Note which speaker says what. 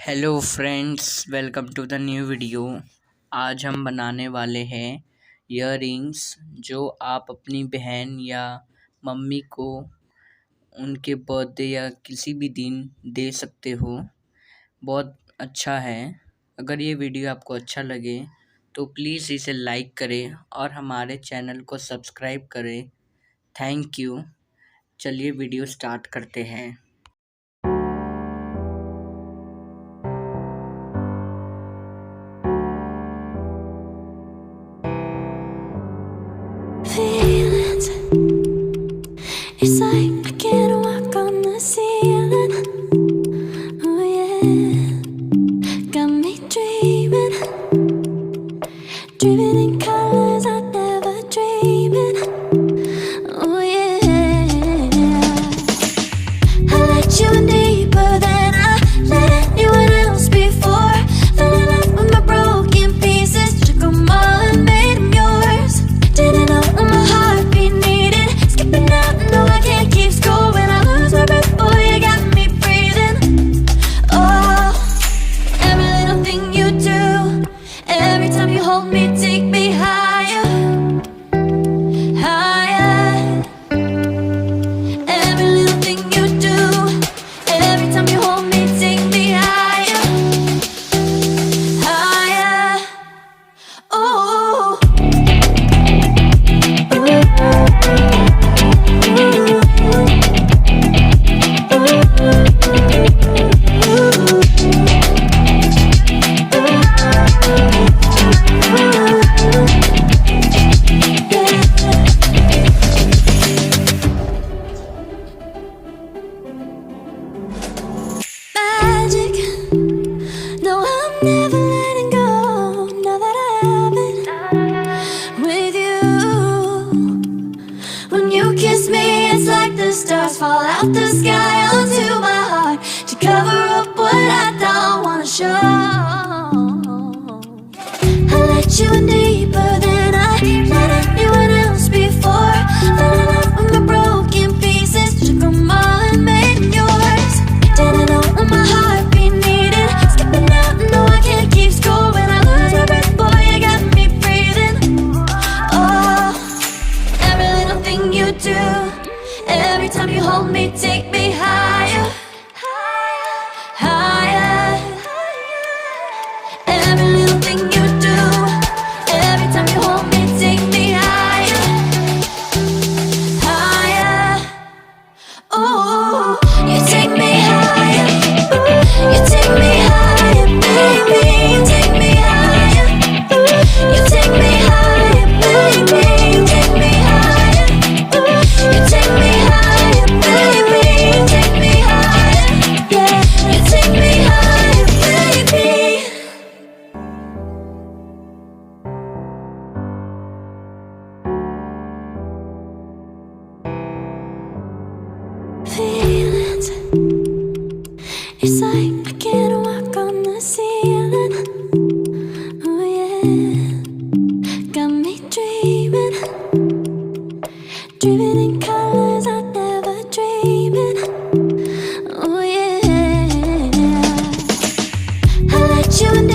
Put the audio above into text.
Speaker 1: Hello friends, welcome to the new video. आज हम बनाने वाले हैं इयररिंग्स जो आप अपनी बहन या मम्मी को उनके बर्थडे या किसी भी दिन दे सकते हो। बहुत अच्छा है। अगर ये वीडियो आपको अच्छा लगे तो प्लीज़ इसे लाइक करें और हमारे चैनल को सब्सक्राइब करें। Thank you. चलिए वीडियो स्टार्ट करते हैं।
Speaker 2: Feelings, it's like I can't walk on the ceiling. Oh yeah, got me dreaming, dreaming in colors I never dreamed. Oh yeah, I let you in deeper than I let anyone else before. Fell in love with my broken pieces, took 'em all and made 'em yours. Didn't know my heartbeat needed skipping out. No, I can't keep score when I lose my breath. Boy, you got me breathing. Oh, every little thing you do, every time you hold me, take me higher, higher. Every little thing you do, every time you hold me, take me higher, higher. Oh. Magic, no, I'm never letting go. Now that I have it with you. When you kiss me, it's like the stars fall out the sky onto my heart to cover up what I don't wanna show. I let you in deeper than I let anyone else before. Fell in love with my broken pieces, took 'em all and made 'em yours. Didn't know what my heartbeat needed skipping out. No, I can't keep score when I lose my breath. Boy, you got me breathing. Oh, every little thing you do, every time you hold me, take me higher, higher. Every little thing you do, every time you hold me, take me higher, higher. Oh, you take me higher, you take me higher, baby, you take me higher, you take me higher, baby, you take me higher, you take me higher, baby, you take me higher, yeah, you take me higher, baby. Feelings, it's like I can't walk on the ceiling. Oh yeah, got me dreaming, dreaming in colors I never dreamed. Oh yeah, I let you in